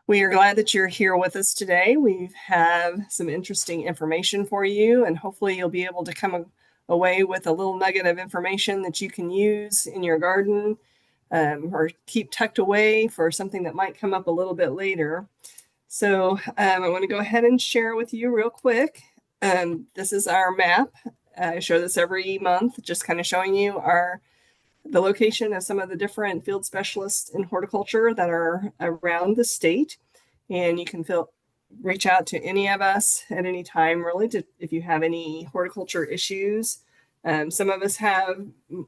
We are glad that you're here with us today. We have some interesting information for you, and hopefully you'll be able to come away with a little nugget of information that you can use in your garden or keep tucked away for something that might come up a little bit later. So I want to go ahead and share with you real quick. This is our map. I show this every month, just kind of showing you the location of some of the different field specialists in horticulture that are around the state. And you can reach out to any of us at any time, really, if you have any horticulture issues. Some of us have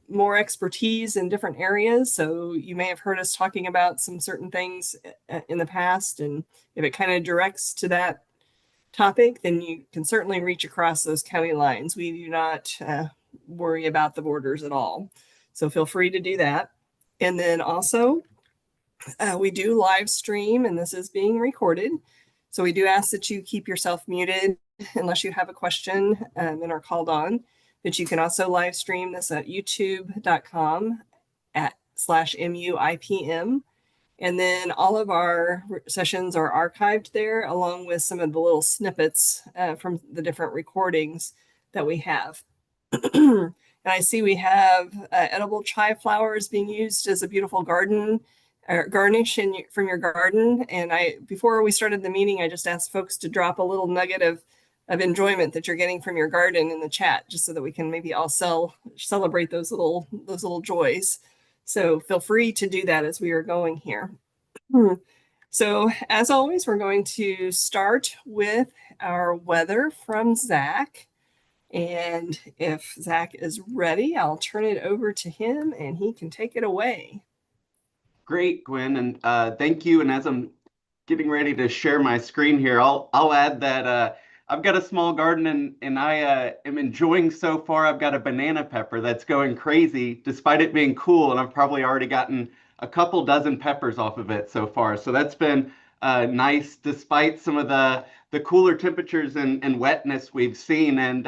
more expertise in different areas, so you may have heard us talking about some certain things in the past, and if it kind of directs to that topic, then you can certainly reach across those county lines. We do not worry about the borders at all. So feel free to do that. And then also, we do live stream, and this is being recorded. So we do ask that you keep yourself muted unless you have a question and are called on. But you can also live stream this at youtube.com/MUIPM. And then all of our sessions are archived there, along with some of the little snippets from the different recordings that we have. And I see we have edible chive flowers being used as a beautiful garnish from your garden. And before we started the meeting, I just asked folks to drop a little nugget of enjoyment that you're getting from your garden in the chat, just so that we can maybe all celebrate those little joys. So feel free to do that as we are going here. So as always, we're going to start with our weather from Zack. And if Zack is ready, I'll turn it over to him and he can take it away. Great, Gwen, and thank you. And as I'm getting ready to share my screen here, I'll add that I've got a small garden and I am enjoying so far. I've got a banana pepper that's going crazy despite it being cool, and I've probably already gotten a couple dozen peppers off of it so far. So that's been nice despite some of the cooler temperatures and wetness we've seen. And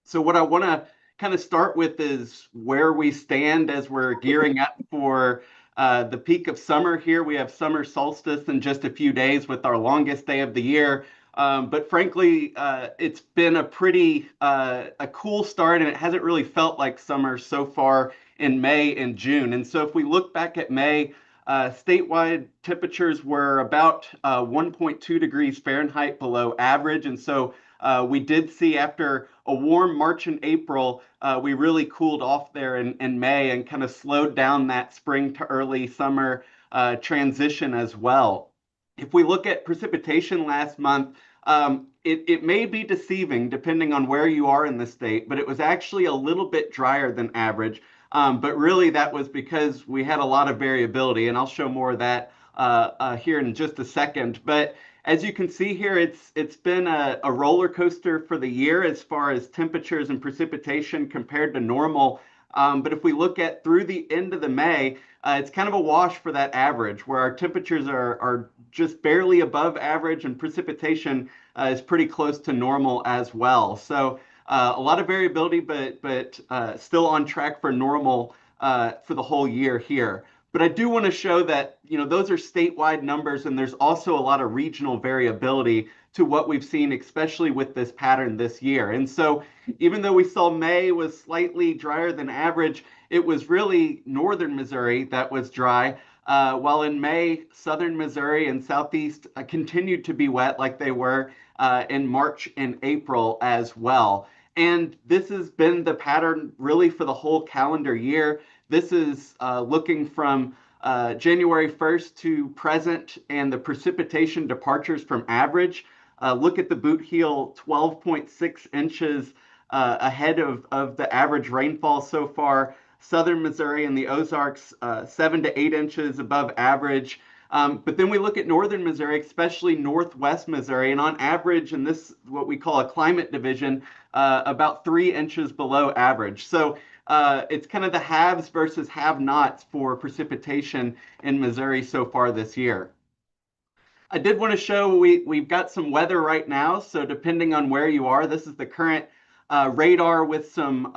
so what I want to kind of start with is where we stand as we're gearing up for the peak of summer here. We have summer solstice in just a few days with our longest day of the year. But frankly, it's been a pretty a cool start, and it hasn't really felt like summer so far in May and June. And so if we look back at May, statewide temperatures were about 1.2 degrees Fahrenheit below average. And so we did see, after a warm March and April, we really cooled off there in May and kind of slowed down that spring to early summer transition as well. If we look at precipitation last month, it may be deceiving depending on where you are in the state, but it was actually a little bit drier than average. But really that was because we had a lot of variability, and I'll show more of that here in just a second. But as you can see here, it's been a roller coaster for the year as far as temperatures and precipitation compared to normal. But if we look at through the end of the May, it's kind of a wash for that average, where our temperatures are just barely above average, and precipitation is pretty close to normal as well. So a lot of variability, but still on track for normal for the whole year here. But I do want to show that, those are statewide numbers, and there's also a lot of regional variability to what we've seen, especially with this pattern this year. And so even though we saw May was slightly drier than average, it was really northern Missouri that was dry, while in May, southern Missouri and southeast continued to be wet like they were in March and April as well. And this has been the pattern really for the whole calendar year. This is looking from January 1st to present, and the precipitation departures from average. Look at the boot heel, 12.6 inches ahead of the average rainfall so far. Southern Missouri and the Ozarks, 7 to 8 inches above average. But then we look at northern Missouri, especially northwest Missouri, and on average, in this what we call a climate division, about 3 inches below average. So it's kind of the haves versus have-nots for precipitation in Missouri so far this year. I did want to show we've got some weather right now. So depending on where you are, this is the current radar with some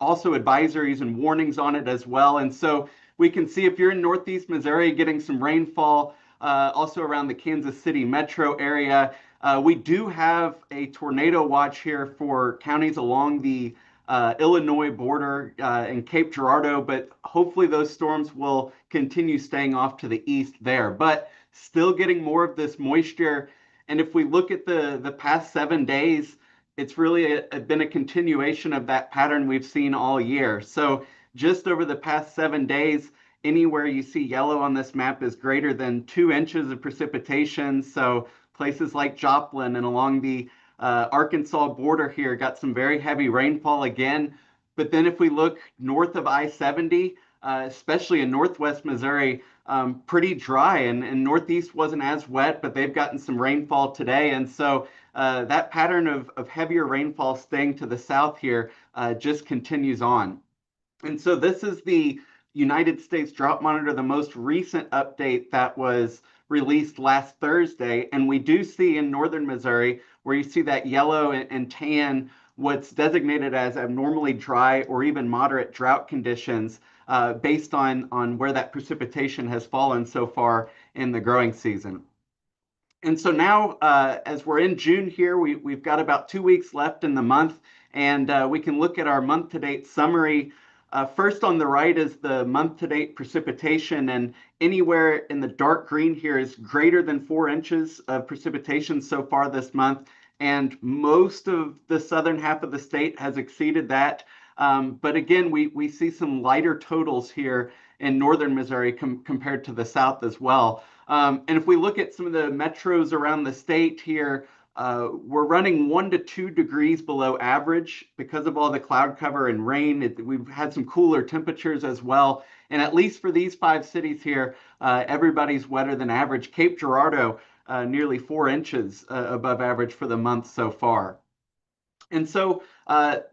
also advisories and warnings on it as well. And so we can see if you're in northeast Missouri getting some rainfall, also around the Kansas City metro area. We do have a tornado watch here for counties along the Illinois border and Cape Girardeau, but hopefully those storms will continue staying off to the east there. But still getting more of this moisture. And if we look at the past 7 days, it's really been a continuation of that pattern we've seen all year. So just over the past 7 days, anywhere you see yellow on this map is greater than 2 inches of precipitation. So places like Joplin and along the Arkansas border here got some very heavy rainfall again. But then if we look north of I-70, especially in northwest Missouri, pretty dry, and northeast wasn't as wet, but they've gotten some rainfall today. And so that pattern of heavier rainfall staying to the south here just continues on. And so this is the United States Drought Monitor, the most recent update that was released last Thursday. And we do see in northern Missouri, where you see that yellow and tan, what's designated as abnormally dry or even moderate drought conditions based on where that precipitation has fallen so far in the growing season. And so now, as we're in June here, we've got about 2 weeks left in the month, and we can look at our month-to-date summary. First on the right is the month-to-date precipitation, and anywhere in the dark green here is greater than 4 inches of precipitation so far this month, and most of the southern half of the state has exceeded that. But again, we see some lighter totals here in northern Missouri compared to the south as well. And if we look at some of the metros around the state here, we're running 1 to 2 degrees below average because of all the cloud cover and rain. We've had some cooler temperatures as well. And at least for these 5 cities here, everybody's wetter than average. Cape Girardeau, nearly 4 inches above average for the month so far. And so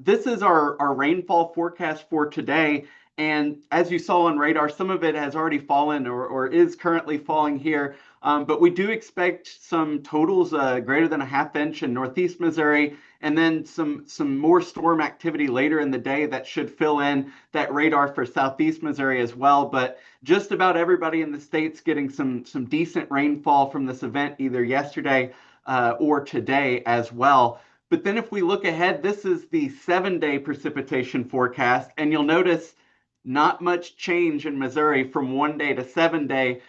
this is our rainfall forecast for today. And as you saw on radar, some of it has already fallen or is currently falling here. But we do expect some totals greater than a ½ inch in northeast Missouri, and then some more storm activity later in the day that should fill in that radar for southeast Missouri as well. But just about everybody in the state's getting some decent rainfall from this event either yesterday or today as well. But then if we look ahead, this is the 7-day precipitation forecast, and you'll notice not much change in Missouri from 1 day to 7-day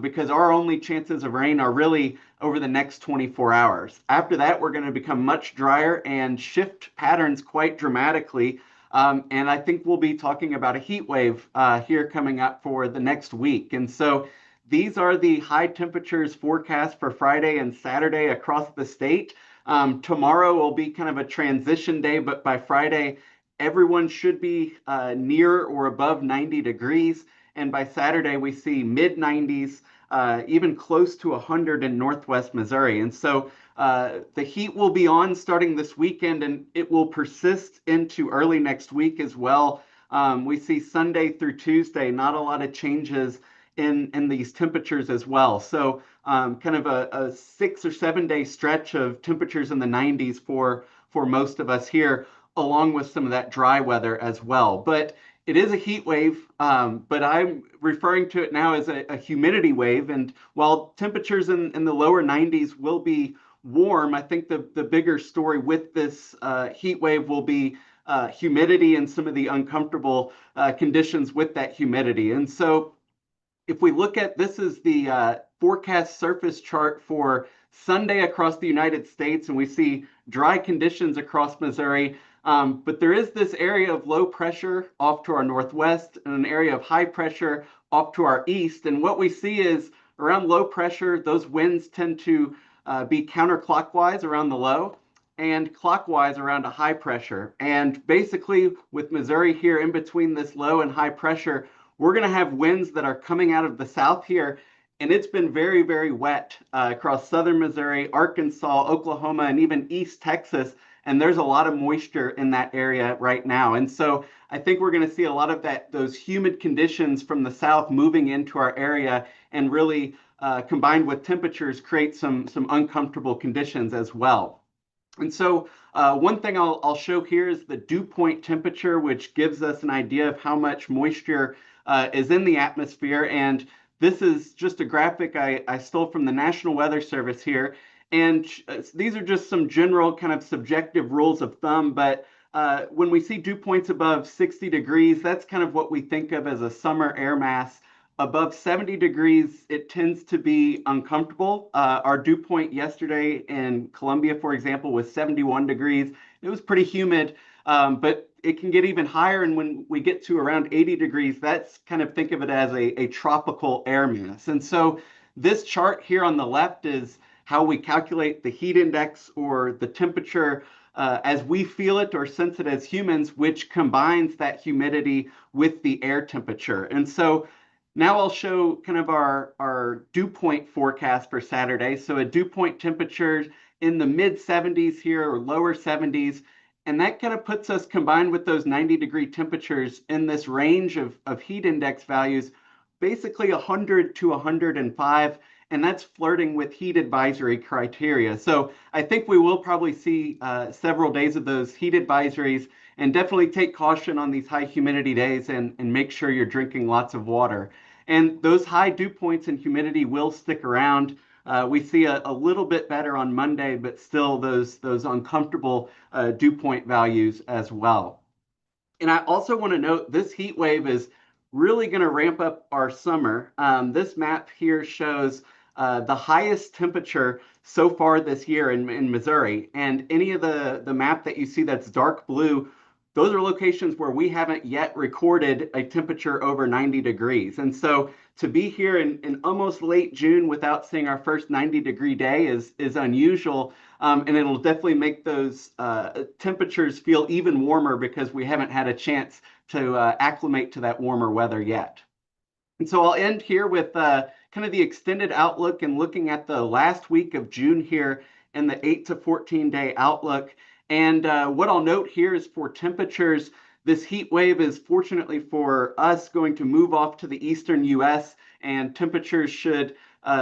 because our only chances of rain are really over the next 24 hours. After that, we're going to become much drier and shift patterns quite dramatically. And I think we'll be talking about a heat wave here coming up for the next week. And so these are the high temperatures forecast for Friday and Saturday across the state. Tomorrow will be kind of a transition day, but by Friday, everyone should be near or above 90 degrees. And by Saturday, we see mid 90s, even close to 100 in northwest Missouri. And so the heat will be on starting this weekend, and it will persist into early next week as well. We see Sunday through Tuesday, not a lot of changes in these temperatures as well. So kind of a 6 or 7 day stretch of temperatures in the 90s for most of us here, along with some of that dry weather as well. But it is a heat wave, but I'm referring to it now as a humidity wave. And while temperatures in the lower 90s will be warm, I think the bigger story with this heat wave will be humidity and some of the uncomfortable conditions with that humidity. And so if we look at, this is the forecast surface chart for Sunday across the United States, and we see dry conditions across Missouri. But there is this area of low pressure off to our northwest and an area of high pressure off to our east. And what we see is around low pressure, those winds tend to be counterclockwise around the low and clockwise around a high pressure. And basically with Missouri here in between this low and high pressure, we're going to have winds that are coming out of the south here. And it's been very, very wet across southern Missouri, Arkansas, Oklahoma, and even East Texas. And there's a lot of moisture in that area right now. And so I think we're going to see a lot of those humid conditions from the south moving into our area and really combined with temperatures create some uncomfortable conditions as well. And so one thing I'll show here is the dew point temperature, which gives us an idea of how much moisture is in the atmosphere. And this is just a graphic I stole from the National Weather Service here. And these are just some general kind of subjective rules of thumb. But when we see dew points above 60 degrees, that's kind of what we think of as a summer air mass. Above 70 degrees, it tends to be uncomfortable. Our dew point yesterday in Columbia, for example, was 71 degrees. It was pretty humid, but it can get even higher. And when we get to around 80 degrees, that's kind of think of it as a tropical air mass. And so this chart here on the left is how we calculate the heat index or the temperature as we feel it or sense it as humans, which combines that humidity with the air temperature. And so now I'll show kind of our dew point forecast for Saturday. So a dew point temperature in the mid 70s here or lower 70s. And that kind of puts us combined with those 90-degree temperatures in this range of heat index values, basically 100 to 105. And that's flirting with heat advisory criteria. So I think we will probably see several days of those heat advisories, and definitely take caution on these high humidity days and make sure you're drinking lots of water. And those high dew points and humidity will stick around. We see a little bit better on Monday, but still those uncomfortable dew point values as well. And I also want to note this heat wave is really going to ramp up our summer. This map here shows the highest temperature so far this year in Missouri. And any of the map that you see that's dark blue, those are locations where we haven't yet recorded a temperature over 90 degrees. And so to be here in almost late June without seeing our first 90-degree day is unusual. And it'll definitely make those temperatures feel even warmer because we haven't had a chance to acclimate to that warmer weather yet. And so I'll end here with kind of the extended outlook and looking at the last week of June here in the 8 to 14 day outlook. And what I'll note here is for temperatures, this heat wave is fortunately for us going to move off to the eastern US, and temperatures should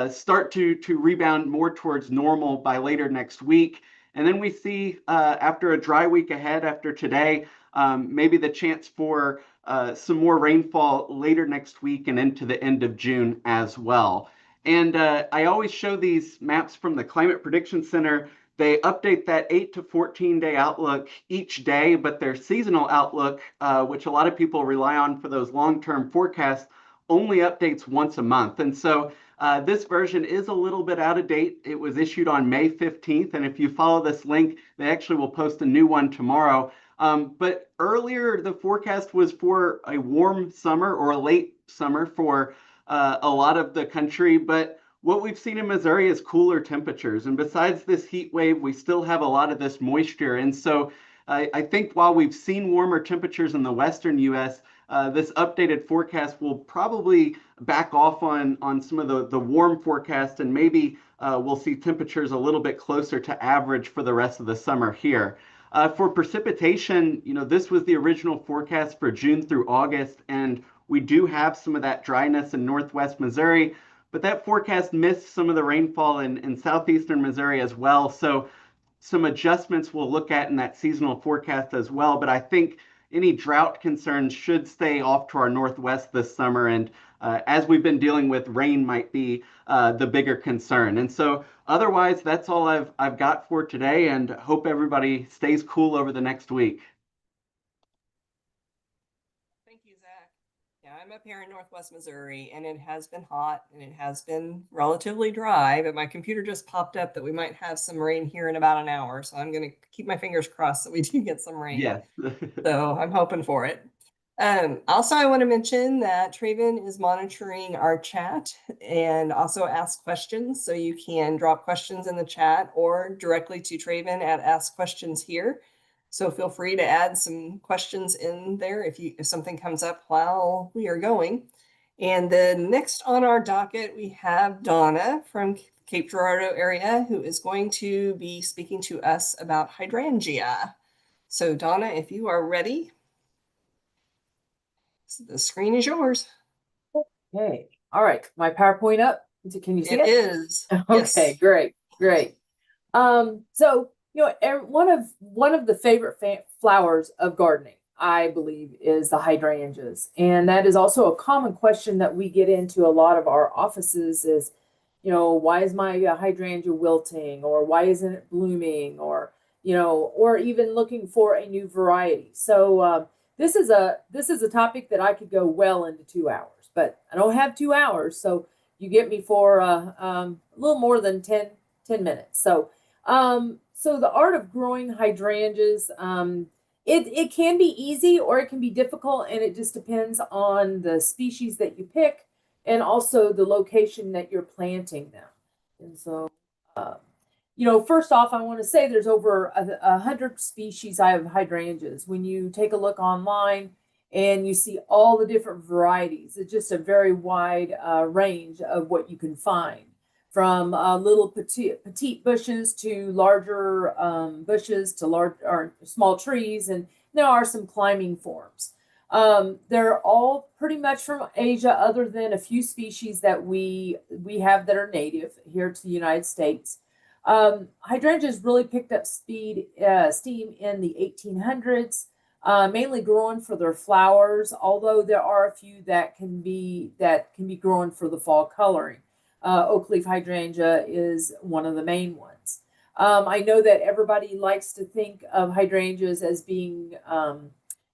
start to rebound more towards normal by later next week. And then we see after a dry week ahead after today, maybe the chance for some more rainfall later next week and into the end of June as well. And I always show these maps from the Climate Prediction Center. They update that 8 to 14 day outlook each day, but their seasonal outlook, which a lot of people rely on for those long-term forecasts, only updates once a month. And so this version is a little bit out of date. It was issued on May 15th. And if you follow this link, they actually will post a new one tomorrow. But earlier, the forecast was for a warm summer or a late summer for a lot of the country. But what we've seen in Missouri is cooler temperatures. And besides this heat wave, we still have a lot of this moisture. And so I think while we've seen warmer temperatures in the western U.S., this updated forecast will probably back off on some of the warm forecast, and maybe we'll see temperatures a little bit closer to average for the rest of the summer here. For precipitation, this was the original forecast for June through August, and we do have some of that dryness in northwest Missouri, but that forecast missed some of the rainfall in southeastern Missouri as well. So some adjustments we'll look at in that seasonal forecast as well. But I think any drought concerns should stay off to our northwest this summer. And as we've been dealing with, rain might be the bigger concern. And so otherwise, that's all I've got for today, and hope everybody stays cool over the next week. Thank you, Zach. Yeah, I'm up here in Northwest Missouri, and it has been hot and it has been relatively dry, but my computer just popped up that we might have some rain here in about an hour. So I'm going to keep my fingers crossed that we do get some rain. Yes. So I'm hoping for it. Also, I want to mention that Traven is monitoring our chat and also ask questions. So you can drop questions in the chat or directly to Traven at Ask Questions Here. So feel free to add some questions in there if something comes up while we are going. And then next on our docket, we have Donna from Cape Girardeau area, who is going to be speaking to us about hydrangea. So Donna, if you are ready, the screen is yours. Okay. All right. My PowerPoint up. Can you see it? It is. Okay, Yes. great, great. So one of the favorite flowers of gardening. I believe, is the hydrangeas. And that is also a common question that we get into a lot of our offices is, why is my hydrangea wilting, or why isn't it blooming, or, or even looking for a new variety. So this is a topic that I could go well into 2 hours, but I don't have 2 hours. So you get me for a little more than 10 minutes. So the art of growing hydrangeas, it can be easy or it can be difficult, and it just depends on the species that you pick and also the location that you're planting them. And so, first off, I want to say there's over 100 species of hydrangeas. When you take a look online and you see all the different varieties, it's just a very wide range of what you can find, from little petite bushes to larger bushes to large or small trees, and there are some climbing forms. They're all pretty much from Asia, other than a few species that we have that are native here to the United States. Hydrangeas really picked up steam in the 1800s, mainly grown for their flowers, although there are a few that can be grown for the fall coloring. Oak leaf hydrangea is one of the main ones. I know that everybody likes to think of hydrangeas as being,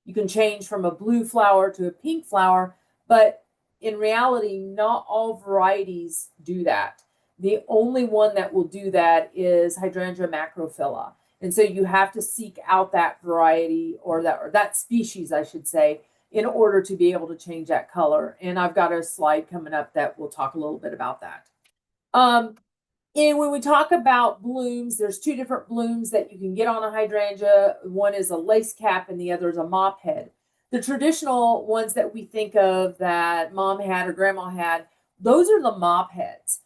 you can change from a blue flower to a pink flower, but in reality, not all varieties do that. The only one that will do that is Hydrangea macrophylla. And so you have to seek out that variety, or that species, I should say, in order to be able to change that color. And I've got a slide coming up that will talk a little bit about that. And when we talk about blooms, there's two different blooms that you can get on a hydrangea. One is a lace cap and the other is a mop head. The traditional ones that we think of that mom had or grandma had, those are the mop heads.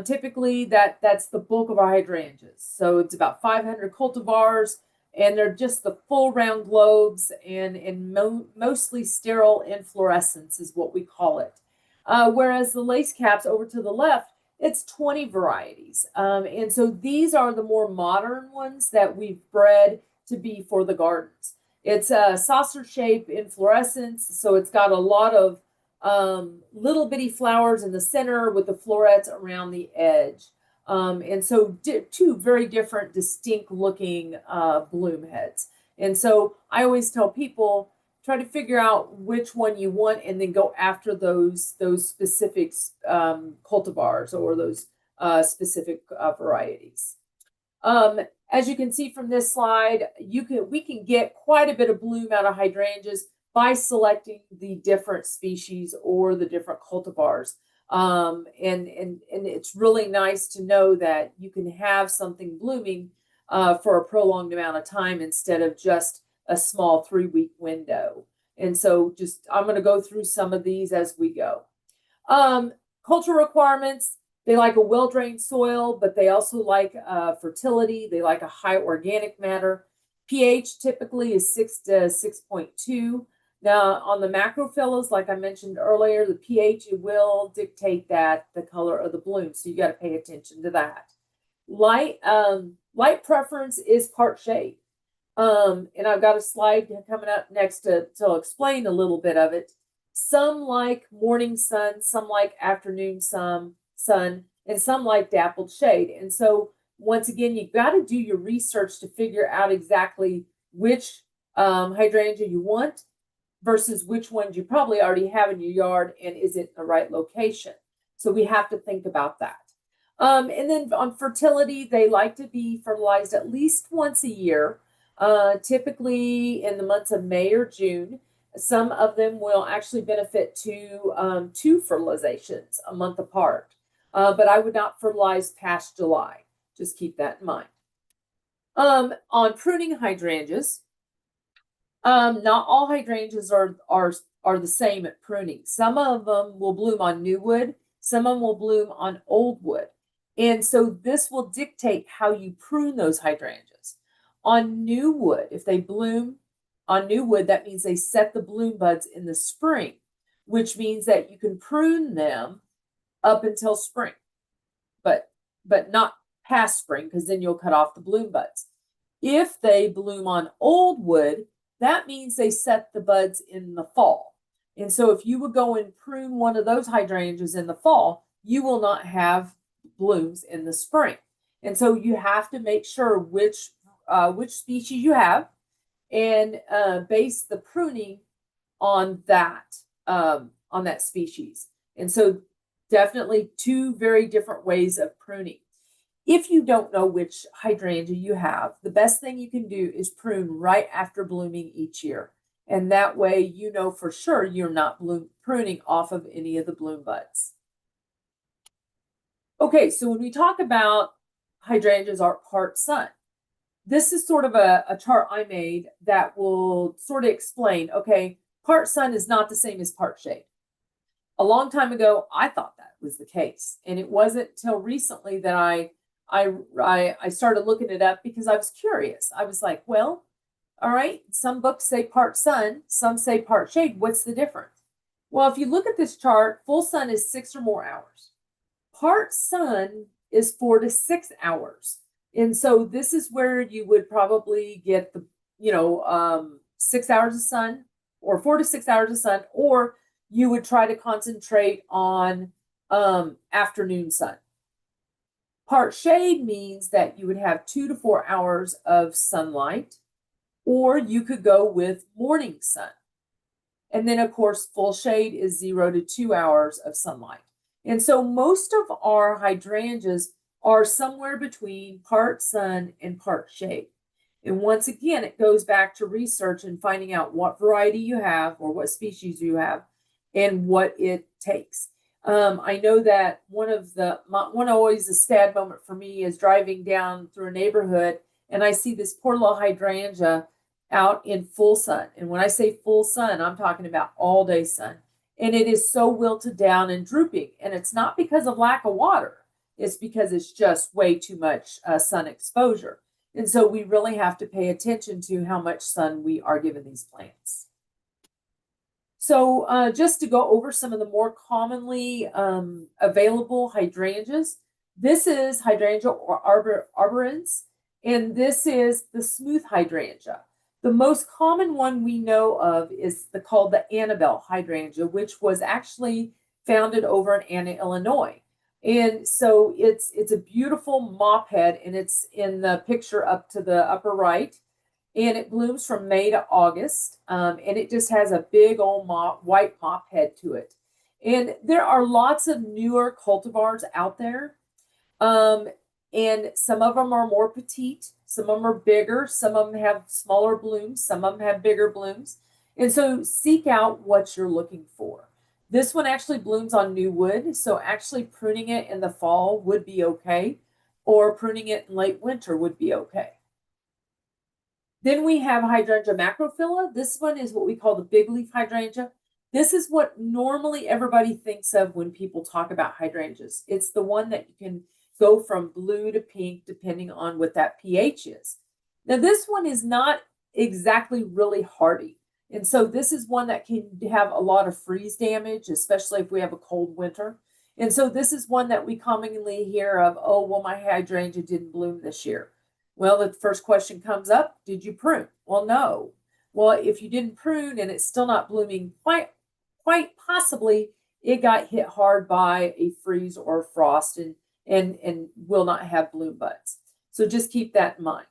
Typically that's the bulk of our hydrangeas. So it's about 500 cultivars, and they're just the full round globes, and mostly sterile inflorescence is what we call it. Whereas the lace caps over to the left, it's 20 varieties. And so these are the more modern ones that we've bred to be for the gardens. It's a saucer shape inflorescence, so it's got a lot of little bitty flowers in the center with the florets around the edge. And so two very different, distinct looking bloom heads. And so I always tell people, try to figure out which one you want and then go after those specific cultivars or those specific varieties. As you can see from this slide, we can get quite a bit of bloom out of hydrangeas by selecting the different species or the different cultivars. And it's really nice to know that you can have something blooming for a prolonged amount of time instead of just a small 3-week window. And so I'm going to go through some of these as we go. Culture requirements: they like a well-drained soil, but they also like fertility. They like a high organic matter. pH typically is 6 to 6.2. Now, on the macrophyllas, like I mentioned earlier, the pH will dictate the color of the bloom, so you got to pay attention to that. Light preference is part shade. And I've got a slide coming up next to explain a little bit of it. Some like morning sun, some like afternoon sun, and some like dappled shade. And so once again, you've got to do your research to figure out exactly which hydrangea you want versus which ones you probably already have in your yard and is it the right location. So we have to think about that. And then on fertility, they like to be fertilized at least once a year. Typically in the months of May or June. Some of them will actually benefit to 2 fertilizations a month apart. But I would not fertilize past July. Just keep that in mind. On pruning hydrangeas, not all hydrangeas are the same at pruning. Some of them will bloom on new wood. Some of them will bloom on old wood. And so this will dictate how you prune those hydrangeas. On new wood, if they bloom on new wood, that means they set the bloom buds in the spring, which means that you can prune them up until spring, but not past spring, because then you'll cut off the bloom buds. If they bloom on old wood, that means they set the buds in the fall. And so if you would go and prune one of those hydrangeas in the fall, you will not have blooms in the spring. And so you have to make sure which species you have, and base the pruning on that species. And so definitely two very different ways of pruning. If you don't know which hydrangea you have, the best thing you can do is prune right after blooming each year. And that way you know for sure you're not pruning off of any of the bloom buds. Okay, so when we talk about hydrangeas are part sun, this is sort of a chart I made that will sort of explain, okay, part sun is not the same as part shade. A long time ago, I thought that was the case. And it wasn't till recently that I started looking it up because I was curious. I was like, well, all right, some books say part sun, some say part shade. What's the difference? Well, if you look at this chart, full sun is 6 or more hours. Part sun is 4 to 6 hours. And so this is where you would probably get the, 6 hours of sun, or 4 to 6 hours of sun, or you would try to concentrate on afternoon sun. Part shade means that you would have 2 to 4 hours of sunlight, or you could go with morning sun. And then, of course, full shade is 0 to 2 hours of sunlight. And so most of our hydrangeas are somewhere between part sun and part shade. And once again, it goes back to research and finding out what variety you have or what species you have and what it takes. I know that one always a sad moment for me is driving down through a neighborhood and I see this poor little hydrangea out in full sun. And when I say full sun, I'm talking about all day sun. And it is so wilted down and drooping. And it's not because of lack of water. It's because it's just way too much sun exposure. And so we really have to pay attention to how much sun we are giving these plants. So just to go over some of the more commonly available hydrangeas, this is Hydrangea arborescens, and this is the smooth hydrangea. The most common one we know of is called the Annabelle hydrangea, which was actually founded over in Anna, Illinois. And so it's a beautiful mop head, and it's in the picture up to the upper right. And it blooms from May to August, and it just has a big old white mop head to it. And there are lots of newer cultivars out there, and some of them are more petite, some of them are bigger, some of them have smaller blooms, some of them have bigger blooms. And so seek out what you're looking for. This one actually blooms on new wood, so actually pruning it in the fall would be okay, or pruning it in late winter would be okay. Then we have Hydrangea macrophylla. This one is what we call the big leaf hydrangea. This is what normally everybody thinks of when people talk about hydrangeas. It's the one that you can go from blue to pink depending on what that pH is. Now this one is not exactly really hardy. And so this is one that can have a lot of freeze damage, especially if we have a cold winter. And so this is one that we commonly hear of, oh, well, my hydrangea didn't bloom this year. Well, the first question comes up, did you prune? Well, no. Well, if you didn't prune and it's still not blooming, quite possibly it got hit hard by a freeze or a frost and will not have bloom buds. So just keep that in mind.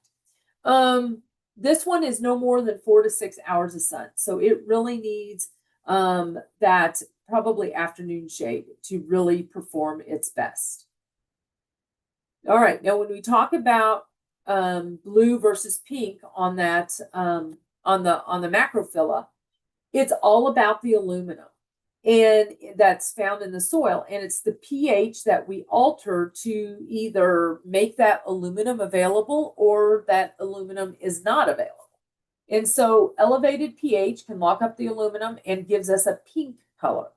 This one is no more than 4 to 6 hours of sun. So it really needs that probably afternoon shade to really perform its best. All right, now when we talk about blue versus pink on that on the macrophylla, it's all about the aluminum, and that's found in the soil, and it's the pH that we alter to either make that aluminum available or that aluminum is not available. And so elevated pH can lock up the aluminum and gives us a pink color.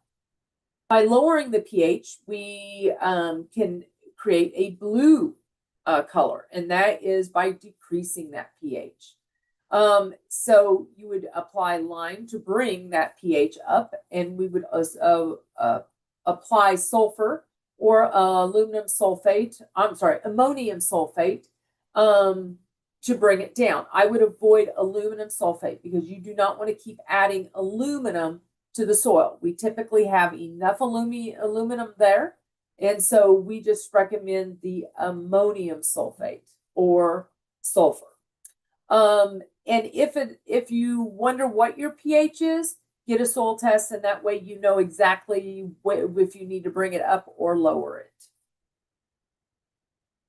By lowering the pH, we can create a blue color, and that is by decreasing that pH. So you would apply lime to bring that pH up, and we would apply sulfur or ammonium sulfate to bring it down. I would avoid aluminum sulfate because you do not want to keep adding aluminum to the soil. We typically have enough aluminum there. And so we just recommend the ammonium sulfate or sulfur. And if you wonder what your pH is, get a soil test, and that way you know exactly if you need to bring it up or lower it.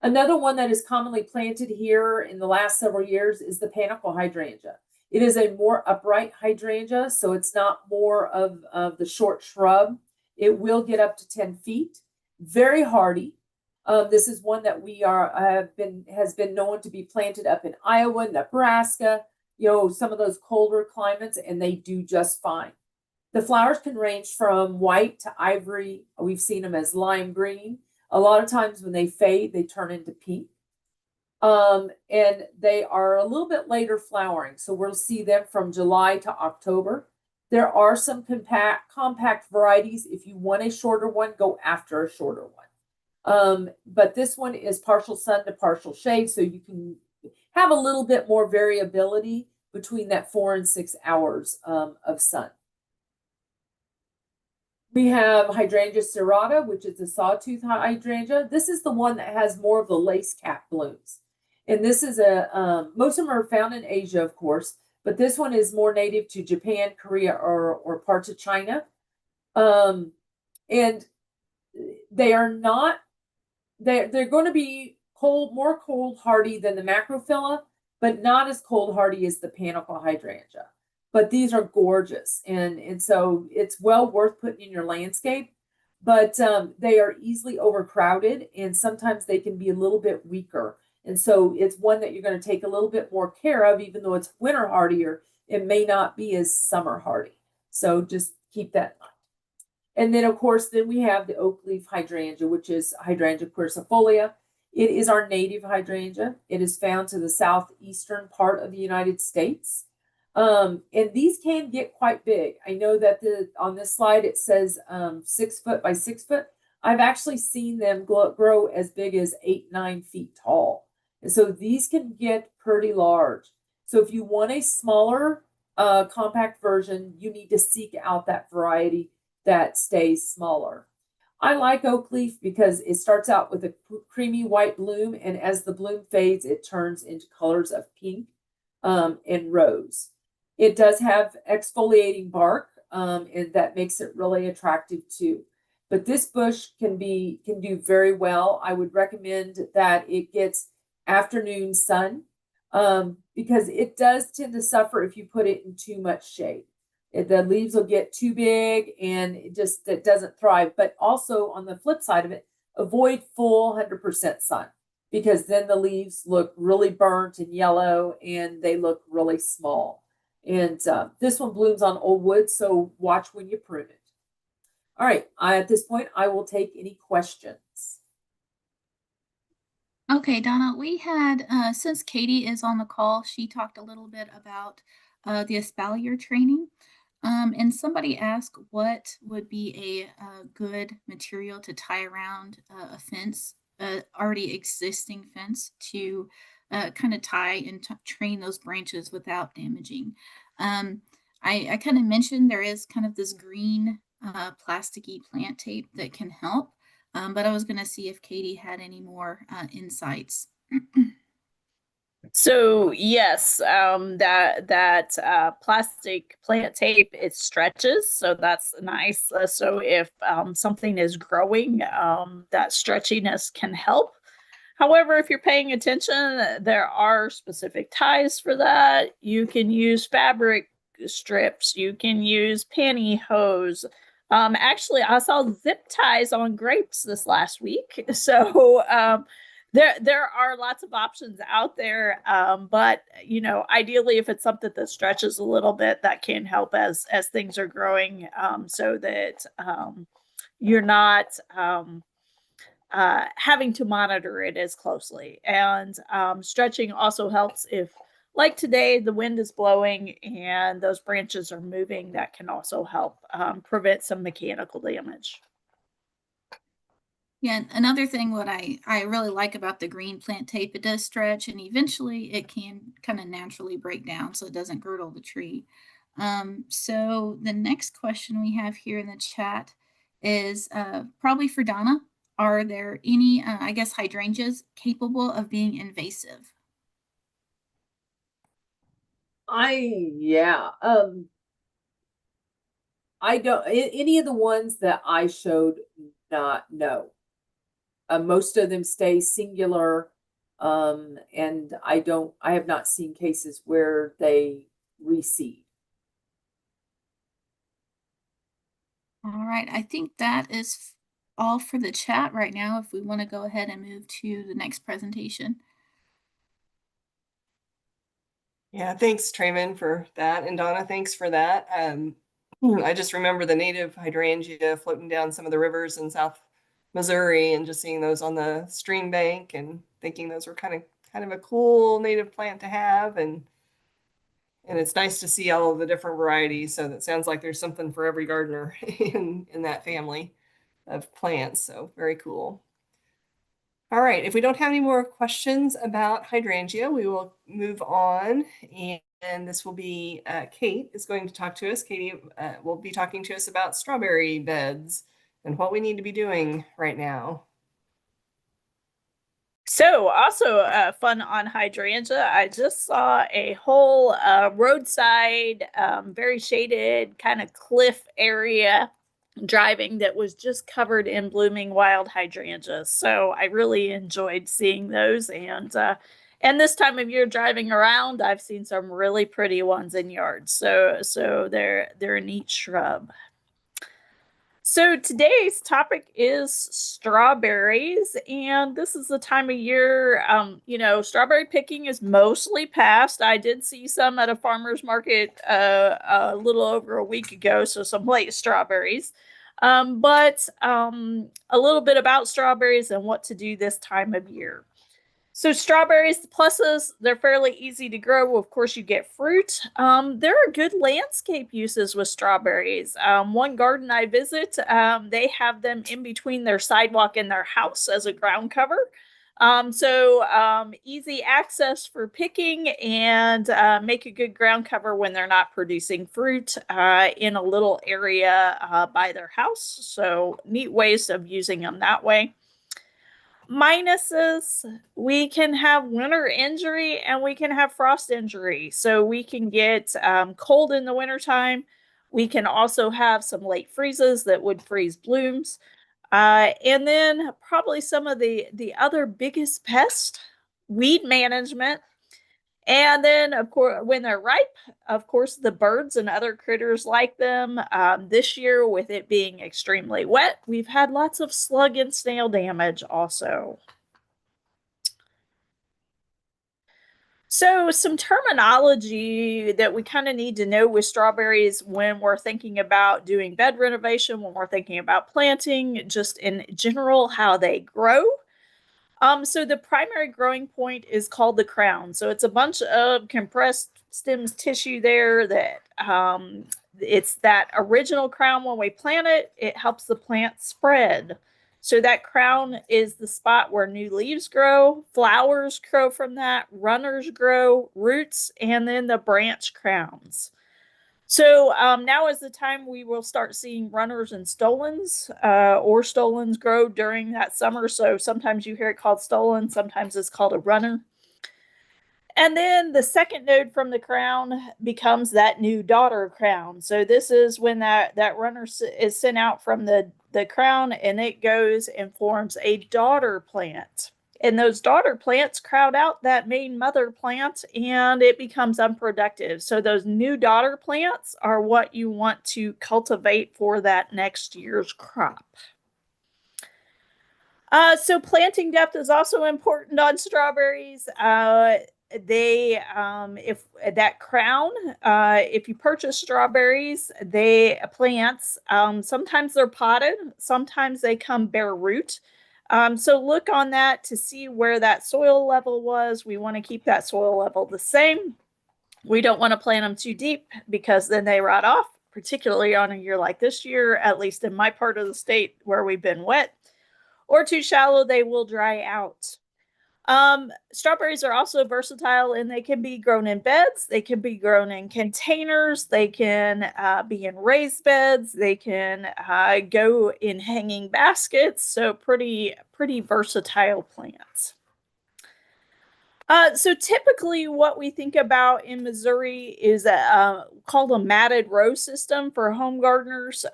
Another one that is commonly planted here in the last several years is the panicle hydrangea. It is a more upright hydrangea, so it's not more of the short shrub. It will get up to 10 feet. Very hardy. This is one that has been known to be planted up in Iowa, Nebraska, some of those colder climates, and they do just fine. The flowers can range from white to ivory. We've seen them as lime green. A lot of times when they fade, they turn into pink. And they are a little bit later flowering. So we'll see them from July to October. There are some compact varieties. If you want a shorter one, go after a shorter one. But this one is partial sun to partial shade. So you can have a little bit more variability between that 4 and 6 hours of sun. We have hydrangea serrata, which is a sawtooth hydrangea. This is the one that has more of the lace cap blooms. And this is most of them are found in Asia, of course, but this one is more native to Japan, Korea, or parts of China. And they are not, they're going to be more cold hardy than the macrophylla, but not as cold hardy as the panicle hydrangea. But these are gorgeous. And so it's well worth putting in your landscape, but they are easily overcrowded and sometimes they can be a little bit weaker. And so it's one that you're going to take a little bit more care of, even though it's winter hardier, it may not be as summer hardy. So just keep that in mind. And then, of course, then we have the oak leaf hydrangea, which is Hydrangea quercifolia. It is our native hydrangea. It is found to the southeastern part of the United States. And these can get quite big. I know that on this slide it says 6 foot by 6 foot. I've actually seen them grow as big as 8-9 feet tall. And so these can get pretty large. So if you want a smaller compact version, you need to seek out that variety that stays smaller. I like oak leaf because it starts out with a creamy white bloom, and as the bloom fades, it turns into colors of pink and rose. It does have exfoliating bark, and that makes it really attractive too. But this bush can do very well. I would recommend that it gets afternoon sun because it does tend to suffer if you put it in too much shade. The leaves will get too big and it doesn't thrive. But also on the flip side of it, avoid full 100% sun because then the leaves look really burnt and yellow and they look really small. And this one blooms on old wood, so watch when you prune it. All right, at this point, I will take any questions. Okay, Donna, we had, since Katie is on the call, she talked a little bit about the espalier training. And somebody asked what would be a good material to tie around a fence, already existing fence, to kind of tie and train those branches without damaging. I kind of mentioned there is kind of this green plasticky plant tape that can help, but I was going to see if Katie had any more insights. So yes, that plastic plant tape, it stretches, so that's nice. So if something is growing, that stretchiness can help. However, if you're paying attention, there are specific ties for that. You can use fabric strips. You can use pantyhose. Actually, I saw zip ties on grapes this last week. So there are lots of options out there. But ideally, if it's something that stretches a little bit, that can help as things are growing, so that you're not having to monitor it as closely. And stretching also helps if, like today, the wind is blowing and those branches are moving. That can also help prevent some mechanical damage. Yeah, and another thing what I really like about the green plant tape, it does stretch and eventually it can kind of naturally break down so it doesn't girdle the tree. So the next question we have here in the chat is probably for Donna. Are there any, I guess, hydrangeas capable of being invasive? Yeah. I don't, any of the ones that I showed, no. Most of them stay singular. And I have not seen cases where they reseed. All right, I think that is all for the chat right now. If we want to go ahead and move to the next presentation. Yeah, thanks, Traven, for that. And Donna, thanks for that. I just remember the native hydrangea floating down some of the rivers in South Missouri and just seeing those on the stream bank and thinking those were kind of a cool native plant to have. And it's nice to see all of the different varieties. So that sounds like there's something for every gardener in that family of plants. So very cool. All right, if we don't have any more questions about hydrangea, we will move on. And this will be Kate is going to talk to us. Katie will be talking to us about strawberry beds and what we need to be doing right now. So also fun on hydrangea, I just saw a whole roadside, very shaded kind of cliff area driving that was just covered in blooming wild hydrangeas. So I really enjoyed seeing those. And this time of year driving around, I've seen some really pretty ones in yards. So they're a neat shrub. So today's topic is strawberries, and this is the time of year, strawberry picking is mostly past. I did see some at a farmer's market a little over a week ago, so some late strawberries. But a little bit about strawberries and what to do this time of year. So strawberries, the pluses, they're fairly easy to grow. Of course, you get fruit. There are good landscape uses with strawberries. One garden I visit, they have them in between their sidewalk and their house as a ground cover. So easy access for picking and make a good ground cover when they're not producing fruit in a little area by their house. So neat ways of using them that way. Minuses, we can have winter injury and we can have frost injury. So we can get cold in the wintertime. We can also have some late freezes that would freeze blooms. And then probably some of the other biggest pests, weed management. And then, of course, when they're ripe, of course, the birds and other critters like them. This year, with it being extremely wet, we've had lots of slug and snail damage also. So some terminology that we kind of need to know with strawberries when we're thinking about doing bed renovation, when we're thinking about planting, just in general, how they grow. So the primary growing point is called the crown. So it's a bunch of compressed stems tissue there that it's that original crown when we plant it, it helps the plant spread. So that crown is the spot where new leaves grow, flowers grow from that, runners grow, roots, and then the branch crowns. So now is the time we will start seeing runners and stolons or stolons grow during that summer. So sometimes you hear it called stolen, sometimes it's called a runner. And then the second node from the crown becomes that new daughter crown. So this is when that runner is sent out from the crown and it goes and forms a daughter plant. And those daughter plants crowd out that main mother plant and it becomes unproductive. So those new daughter plants are what you want to cultivate for that next year's crop. So planting depth is also important on strawberries. If that crown, if you purchase strawberries, plants, sometimes they're potted, sometimes they come bare root. So look on that to see where that soil level was. We want to keep that soil level the same. We don't want to plant them too deep because then they rot off, particularly on a year like this year, at least in my part of the state where we've been wet. or too shallow, they will dry out. Strawberries are also versatile, and they can be grown in beds. They can be grown in containers. They can be in raised beds. They can go in hanging baskets. So pretty versatile plants. So typically what we think about in Missouri is called a matted row system for home gardeners.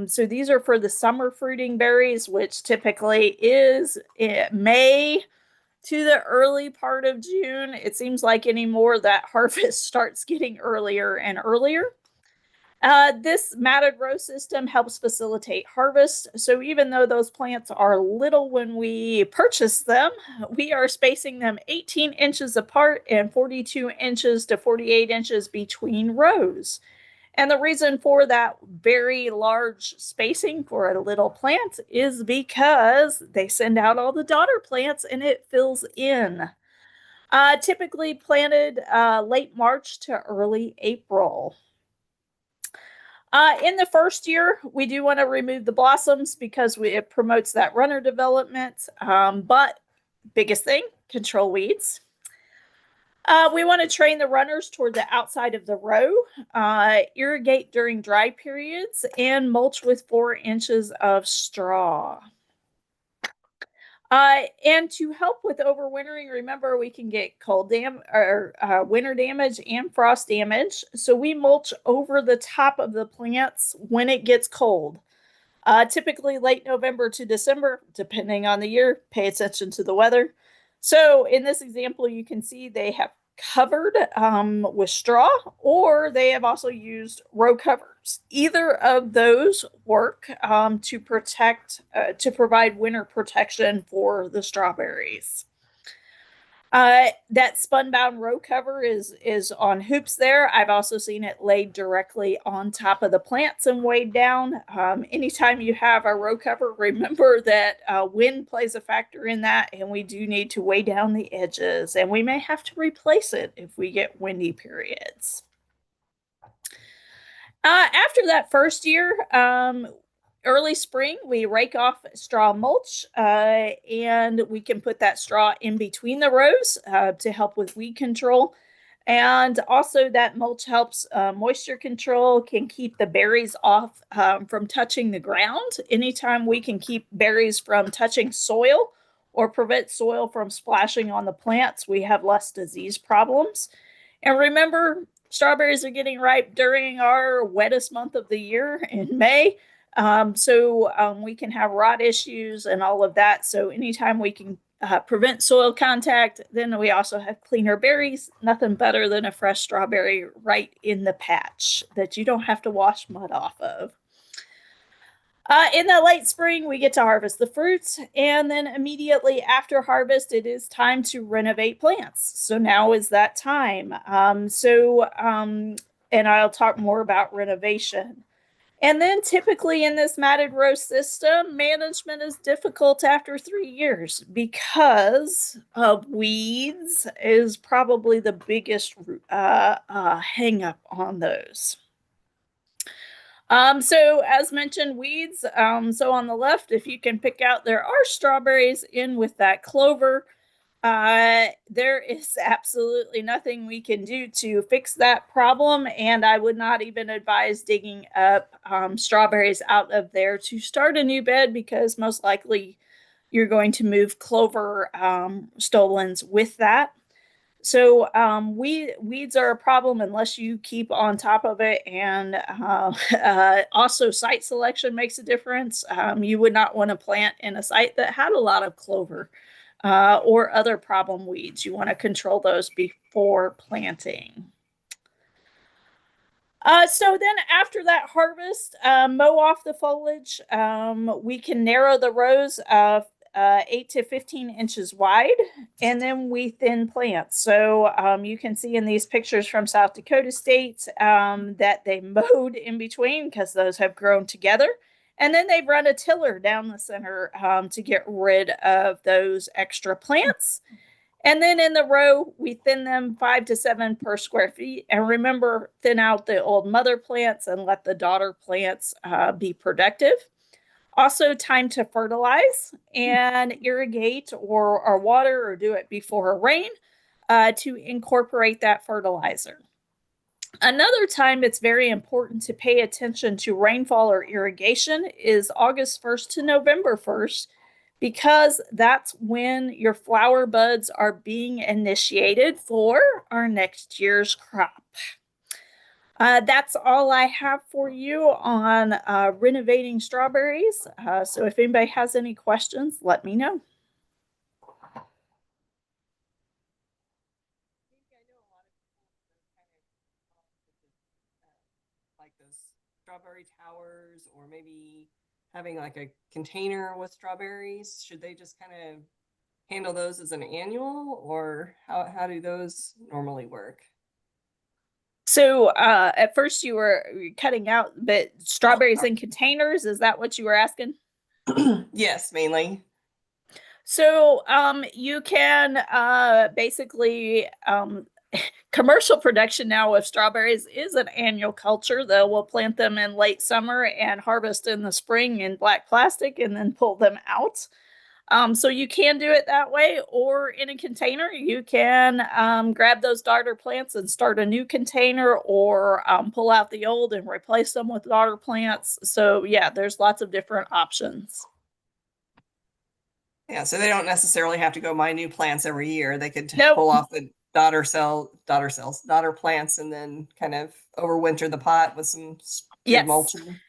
So these are for the summer fruiting berries, which typically is May to the early part of June. It seems like anymore that harvest starts getting earlier and earlier. This matted row system helps facilitate harvest. So even though those plants are little when we purchase them, we are spacing them 18 inches apart and 42 inches to 48 inches between rows. And the reason for that very large spacing for a little plant is because they send out all the daughter plants and it fills in. Typically planted late March to early April. In the first year, we do want to remove the blossoms because it promotes that runner development. But biggest thing, control weeds. We want to train the runners toward the outside of the row, irrigate during dry periods, and mulch with 4 inches of straw. And to help with overwintering, remember we can get winter damage and frost damage. So we mulch over the top of the plants when it gets cold. Typically late November to December, depending on the year. Pay attention to the weather. So in this example, you can see they have covered with straw, or they have also used row covers. Either of those work to provide winter protection for the strawberries. That spunbound row cover is on hoops there. I've also seen it laid directly on top of the plants and weighed down. Anytime you have a row cover, remember that wind plays a factor in that, and we do need to weigh down the edges, and we may have to replace it if we get windy periods. After that first year, early spring, we rake off straw mulch, and we can put that straw in between the rows to help with weed control. And also that mulch helps moisture control, can keep the berries off from touching the ground. Anytime we can keep berries from touching soil or prevent soil from splashing on the plants, we have less disease problems. And remember, strawberries are getting ripe during our wettest month of the year in May. So we can have rot issues and all of that. So anytime we can prevent soil contact, then we also have cleaner berries. Nothing better than a fresh strawberry right in the patch that you don't have to wash mud off of. In the late spring, we get to harvest the fruits, and then immediately after harvest, it is time to renovate plants. So now is that time. And I'll talk more about renovation. And then typically in this matted row system, management is difficult after 3 years because of weeds is probably the biggest hang up on those. So as mentioned, weeds. So on the left, if you can pick out, there are strawberries in with that clover. There is absolutely nothing we can do to fix that problem, and I would not even advise digging up strawberries out of there to start a new bed, because most likely you're going to move clover stolons with that. So weeds are a problem unless you keep on top of it, and also site selection makes a difference. You would not want to plant in a site that had a lot of clover or other problem weeds. You want to control those before planting. So then after that harvest, mow off the foliage. We can narrow the rows of 8 to 15 inches wide, and then we thin plants. So you can see in these pictures from South Dakota State that they mowed in between because those have grown together. And then they've run a tiller down the center to get rid of those extra plants. And then in the row, we thin them 5 to 7 per square feet. And remember, thin out the old mother plants and let the daughter plants be productive. Also, time to fertilize and irrigate or water or do it before rain to incorporate that fertilizer. Another time it's very important to pay attention to rainfall or irrigation is August 1st to November 1st, because that's when your flower buds are being initiated for our next year's crop. That's all I have for you on renovating strawberries. So if anybody has any questions, let me know. Like those strawberry towers, or maybe having like a container with strawberries. Should they just kind of handle those as an annual, or how do those normally work? So at first you were cutting out, but strawberries in containers, is that what you were asking? Yes, mainly. So you can basically commercial production now of strawberries is an annual culture. They will plant them in late summer and harvest in the spring in black plastic and then pull them out. So you can do it that way, or in a container. You can grab those daughter plants and start a new container, or pull out the old and replace them with daughter plants. So yeah, there's lots of different options. Yeah, so they don't necessarily have to go buy new plants every year. They could Nope. pull off the daughter plants, and then kind of overwinter the pot with some good Yes. mulching.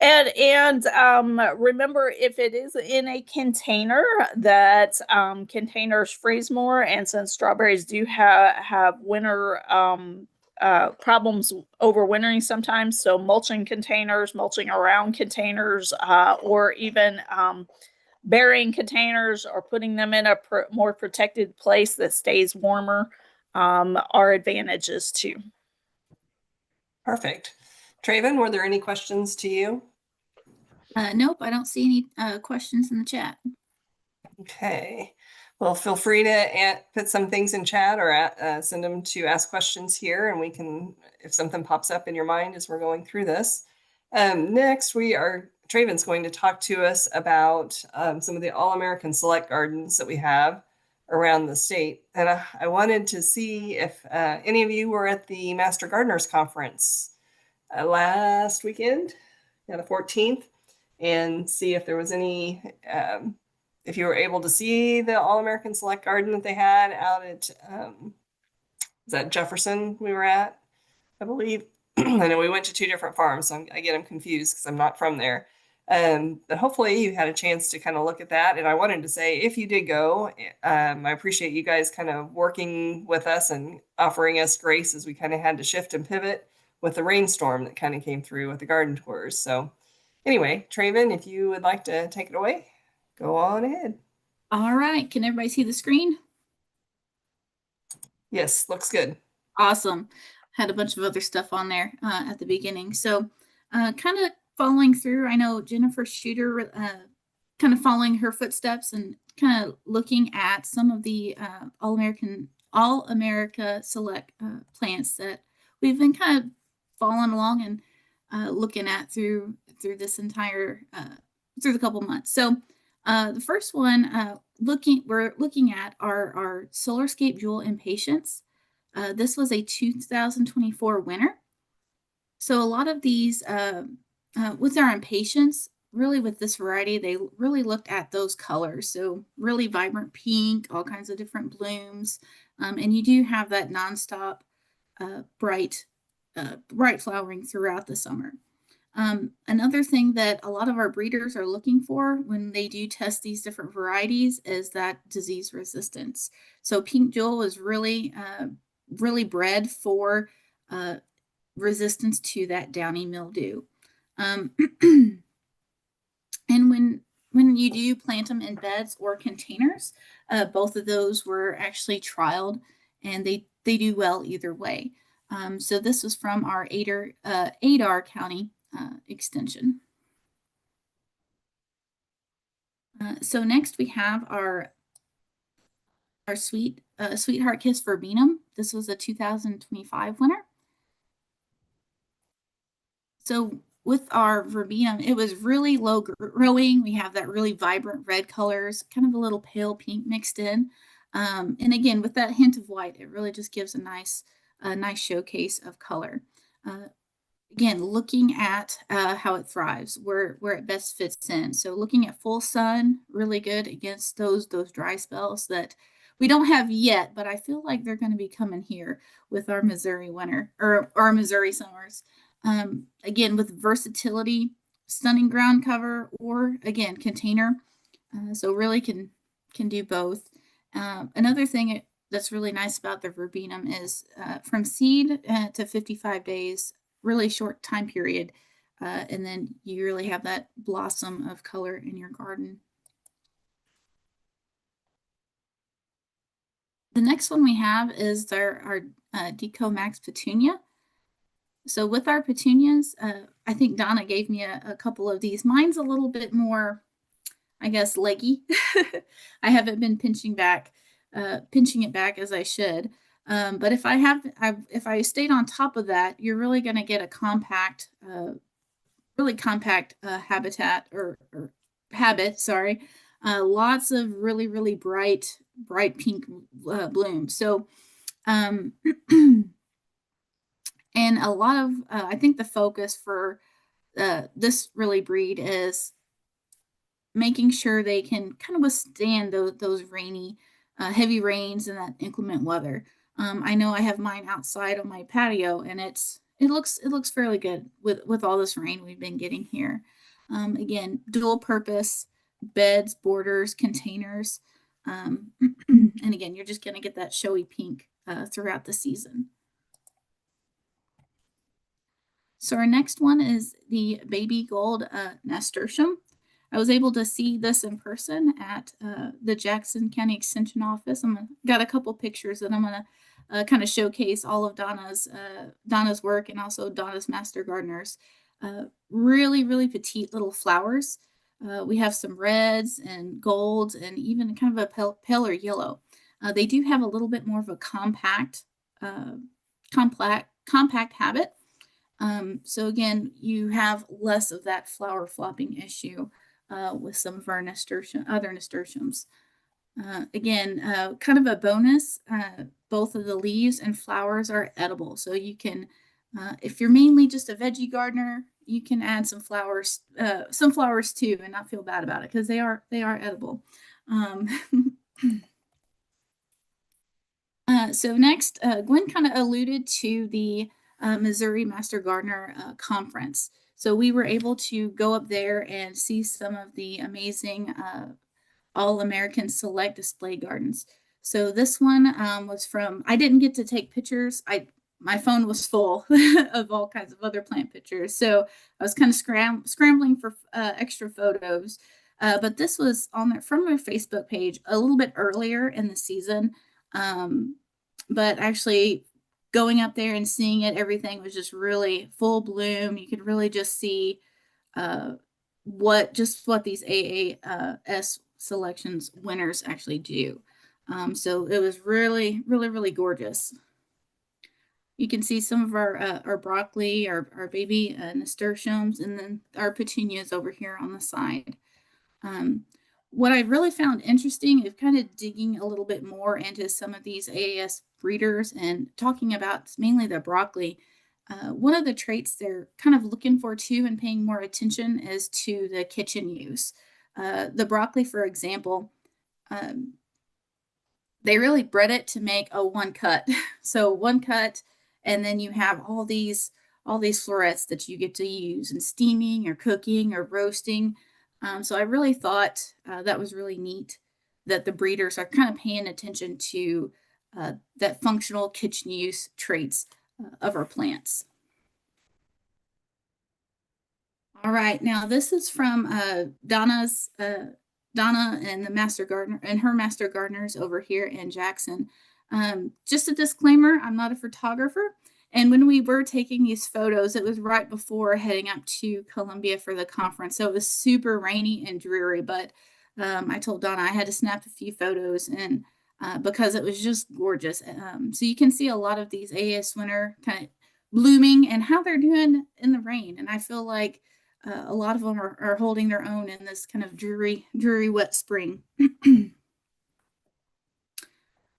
And remember, if it is in a container, that containers freeze more, and since strawberries do have winter problems overwintering sometimes, so mulching containers, mulching around containers, or even burying containers or putting them in a more protected place that stays warmer are advantages too. Perfect. Traven, were there any questions to you? Nope, I don't see any questions in the chat. Okay. Well, feel free to put some things in chat, or send them to ask questions here, and we can, if something pops up in your mind as we're going through this. Next, Traven's going to talk to us about some of the All-American Select Gardens that we have around the state. And I wanted to see if any of you were at the Master Gardeners Conference last weekend, the 14th, and see if there was any, if you were able to see the All-American Select Garden that they had out at, is that Jefferson we were at, I believe. I know we went to two different farms, so I get them confused because I'm not from there. But hopefully you had a chance to kind of look at that. And I wanted to say, if you did go, I appreciate you guys kind of working with us and offering us grace as we kind of had to shift and pivot with the rainstorm that kind of came through with the garden tours. So anyway, Traven, if you would like to take it away, go on ahead. All right, can everybody see the screen? Yes, looks good. Awesome. Had a bunch of other stuff on there at the beginning. So kind of following through, I know Jennifer Shooter, kind of following her footsteps and kind of looking at some of the All-America Select plants that we've been kind of following along and looking at through this entire, through the couple months. So the first one we're looking at our Solarscape Jewel Impatiens. This was a 2024 winner. So a lot of these, with our impatiens, really with this variety, they really looked at those colors. So really vibrant pink, all kinds of different blooms. And you do have that nonstop bright flowering throughout the summer. Another thing that a lot of our breeders are looking for when they do test these different varieties is that disease resistance. So Pink Jewel is really bred for resistance to that downy mildew. And when you do plant them in beds or containers, both of those were actually trialed, and they do well either way. So this was from our Adair County extension. So next we have our Sweetheart Kiss Verbena. This was a 2025 winner. So with our verbena, it was really low growing. We have that really vibrant red colors, kind of a little pale pink mixed in. And again, with that hint of white, it really just gives a nice showcase of color. Again, looking at how it thrives, where it best fits in. So looking at full sun, really good against those dry spells that we don't have yet, but I feel like they're going to be coming here with our Missouri winter or our Missouri summers. Again, with versatility, stunning ground cover, or again, container. So really can do both. Another thing that's really nice about the verbenum is from seed to 55 days, really short time period. And then you really have that blossom of color in your garden. The next one we have is our Deco Max Petunia. So with our petunias, I think Donna gave me a couple of these. Mine's a little bit more, I guess, leggy. I haven't been pinching it back as I should. But if I stayed on top of that, you're really going to get a compact, really compact habitat or habit. Sorry, lots of really bright pink bloom. So, and a lot of I think the focus for this really breed is making sure they can kind of withstand those rainy, heavy rains and that inclement weather. I know I have mine outside on my patio, and it looks fairly good with all this rain we've been getting here. Again, dual purpose beds, borders, containers, and again, you're just going to get that showy pink throughout the season. So our next one is the baby gold nasturtium. I was able to see this in person at the Jackson County Extension Office. Got a couple pictures that I'm gonna kind of showcase all of Donna's work and also Donna's Master Gardeners. Really petite little flowers. We have some reds and golds and even kind of a paler yellow. They do have a little bit more of a compact habit. So again, you have less of that flower flopping issue with some of our other nasturtiums. Again, kind of a bonus, both of the leaves and flowers are edible. So you can, if you're mainly just a veggie gardener, you can add some flowers too and not feel bad about it because they are edible. So next, Gwen kind of alluded to the Missouri Master Gardener Conference. So we were able to go up there and see some of the amazing All-American Select Display Gardens. So this one was from, I didn't get to take pictures. My phone was full of all kinds of other plant pictures. So I was kind of scrambling for extra photos. But this was from their Facebook page a little bit earlier in the season. But actually going up there and seeing it, everything was just really full bloom. You could really just see what these AAS selections winners actually do. So it was really gorgeous. You can see some of our broccoli, our baby nasturtiums, and then our petunias over here on the side. What I really found interesting is kind of digging a little bit more into some of these AAS breeders and talking about mainly the broccoli. One of the traits they're kind of looking for too and paying more attention is to the kitchen use. The broccoli, for example, they really bred it to make a one cut. So one cut, and then you have all these florets that you get to use in steaming or cooking or roasting. So I really thought that was really neat that the breeders are kind of paying attention to that functional kitchen use traits of our plants. All right, now this is from Donna and the Master Gardener and her Master Gardeners over here in Jackson. Just a disclaimer, I'm not a photographer. And when we were taking these photos, it was right before heading up to Columbia for the conference. So it was super rainy and dreary, but I told Donna I had to snap a few photos and because it was just gorgeous. So you can see a lot of these AAS winner kind of blooming and how they're doing in the rain. And I feel like a lot of them are holding their own in this kind of dreary, wet spring.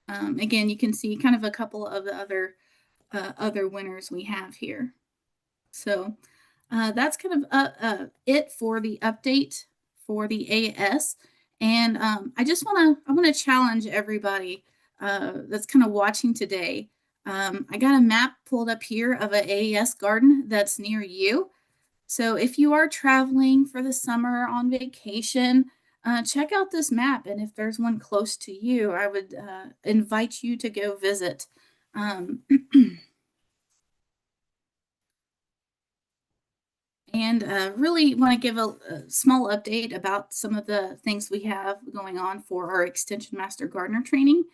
Again, you can see kind of a couple of the other winners we have here. So that's kind of it for the update for the AS. And I want to challenge everybody that's kind of watching today. I got a map pulled up here of an AES garden that's near you. So if you are traveling for the summer on vacation, check out this map. And if there's one close to you, I would invite you to go visit. And really want to give a small update about some of the things we have going on for our Extension Master Gardener training.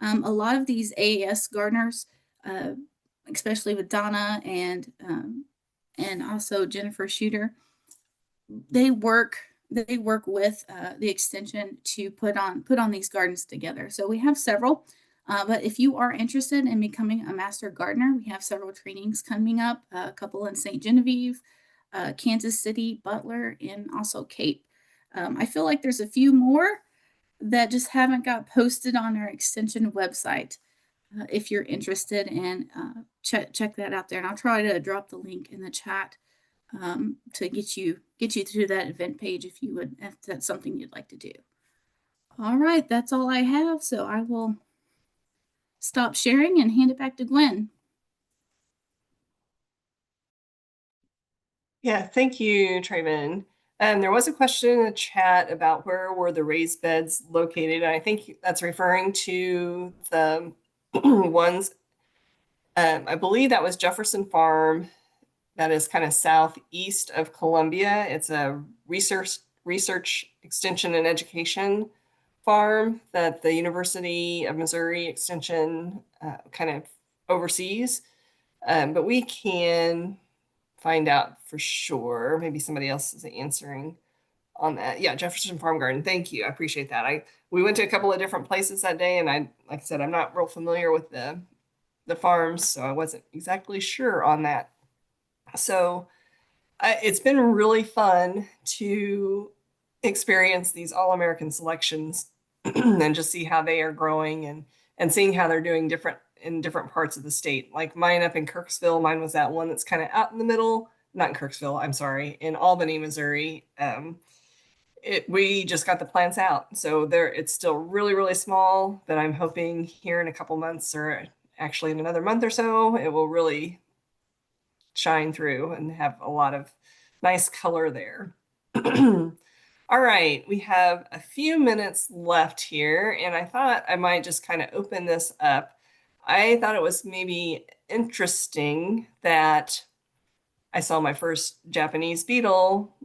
A lot of these AES gardeners, especially with Donna and also Jennifer Shooter, they work with the extension to put on these gardens together. So we have several. But if you are interested in becoming a master gardener, we have several trainings coming up, a couple in St. Genevieve, Kansas City, Butler, and also Cape. I feel like there's a few more that just haven't got posted on our extension website. If you're interested, and check that out there. And I'll try to drop the link in the chat to get you through that event page if that's something you'd like to do. All right, that's all I have. So I will stop sharing and hand it back to Gwen. Yeah, thank you, Traven. There was a question in the chat about where were the raised beds located. And I think that's referring to the ones, I believe that was Jefferson Farm. That is kind of southeast of Columbia. It's a research extension and education farm that the University of Missouri Extension kind of oversees. But we can find out for sure. Maybe somebody else is answering on that. Yeah, Jefferson Farm Garden. Thank you. I appreciate that. We went to a couple of different places that day, and like I said, I'm not real familiar with the farms, so I wasn't exactly sure on that. So it's been really fun to experience these all-American selections and just see how they are growing and seeing how they're doing in different parts of the state. Like mine up in Kirksville, mine was that one that's kind of out in the middle, not in Kirksville, I'm sorry, in Albany, Missouri. We just got the plants out. So it's still really, really small, but I'm hoping here in a couple months, or actually in another month or so, it will really shine through and have a lot of nice color there. All right, we have a few minutes left here, and I thought I might just kind of open this up. I thought it was maybe interesting that I saw my first Japanese beetle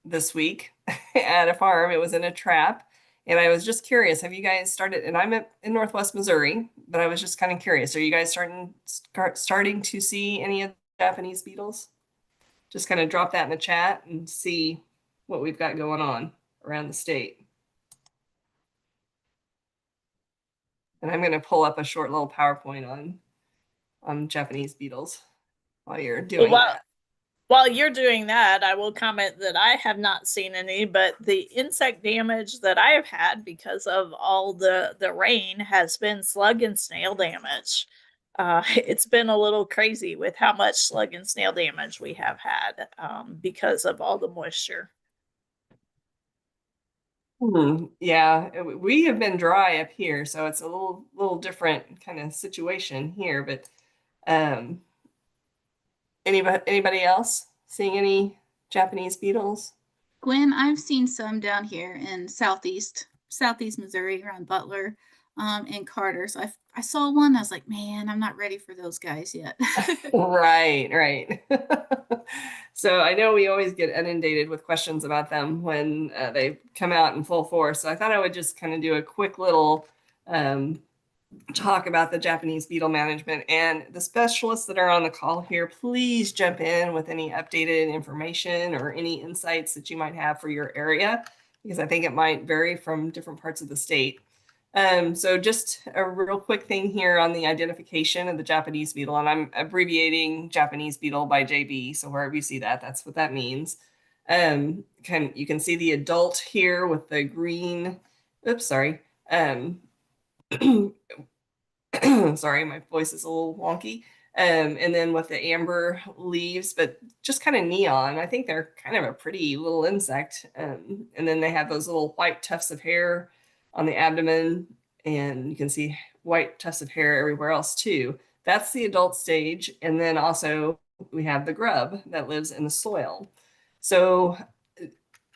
this week at a farm. It was in a trap, and I was just curious, have you guys started, and I'm in Northwest Missouri, but I was just kind of curious, are you guys starting to see any of the Japanese beetles? Just kind of drop that in the chat and see what we've got going on around the state. And I'm going to pull up a short little PowerPoint on Japanese beetles while you're doing that. While you're doing that, I will comment that I have not seen any, but the insect damage that I have had because of all the rain has been slug and snail damage. It's been a little crazy with how much slug and snail damage we have had because of all the moisture. Yeah, we have been dry up here, so it's a little different kind of situation here. But anybody else seeing any Japanese beetles? Gwen, I've seen some down here in southeast Missouri around Butler and Carter. So I saw one. I was like, man, I'm not ready for those guys yet. Right. So I know we always get inundated with questions about them when they come out in full force. So I thought I would just kind of do a quick little talk about the Japanese beetle management, and the specialists that are on the call here, please jump in with any updated information or any insights that you might have for your area, because I think it might vary from different parts of the state. So just a real quick thing here on the identification of the Japanese beetle, and I'm abbreviating Japanese beetle by JB. So wherever you see that, that's what that means. You can see the adult here with the green, oops, sorry. Sorry, my voice is a little wonky. And then with the amber leaves, but just kind of neon. I think they're kind of a pretty little insect. And then they have those little white tufts of hair on the abdomen, and you can see white tufts of hair everywhere else too. That's the adult stage. And then also we have the grub that lives in the soil. So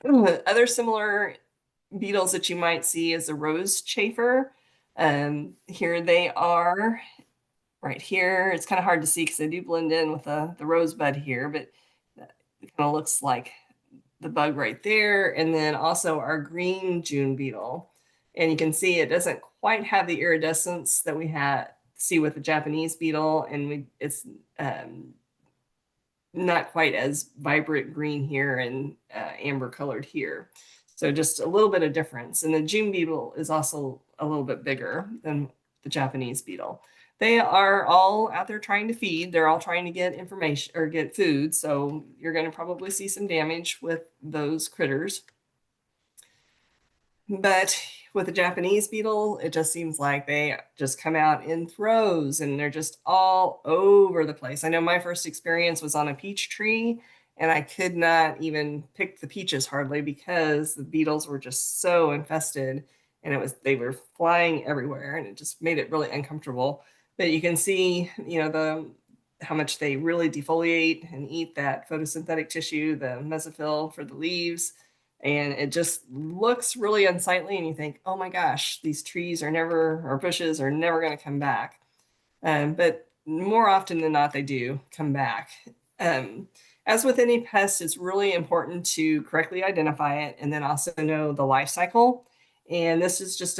other similar beetles that you might see is the rose chafer. Here they are right here. It's kind of hard to see because they do blend in with the rosebud here, but it kind of looks like the bug right there. And then also our green June beetle. And you can see it doesn't quite have the iridescence that we see with the Japanese beetle, and it's not quite as vibrant green here and amber colored here. So just a little bit of difference. And the June beetle is also a little bit bigger than the Japanese beetle. They are all out there trying to feed. They're all trying to get information or get food. So you're going to probably see some damage with those critters. But with the Japanese beetle, it just seems like they just come out in throws and they're just all over the place. I know my first experience was on a peach tree, and I could not even pick the peaches hardly because the beetles were just so infested, and they were flying everywhere, and it just made it really uncomfortable. But you can see, how much they really defoliate and eat that photosynthetic tissue, the mesophyll for the leaves. And it just looks really unsightly, and you think, oh my gosh, these trees or bushes are never going to come back. But more often than not, they do come back. As with any pest, it's really important to correctly identify it and then also know the life cycle. And this is just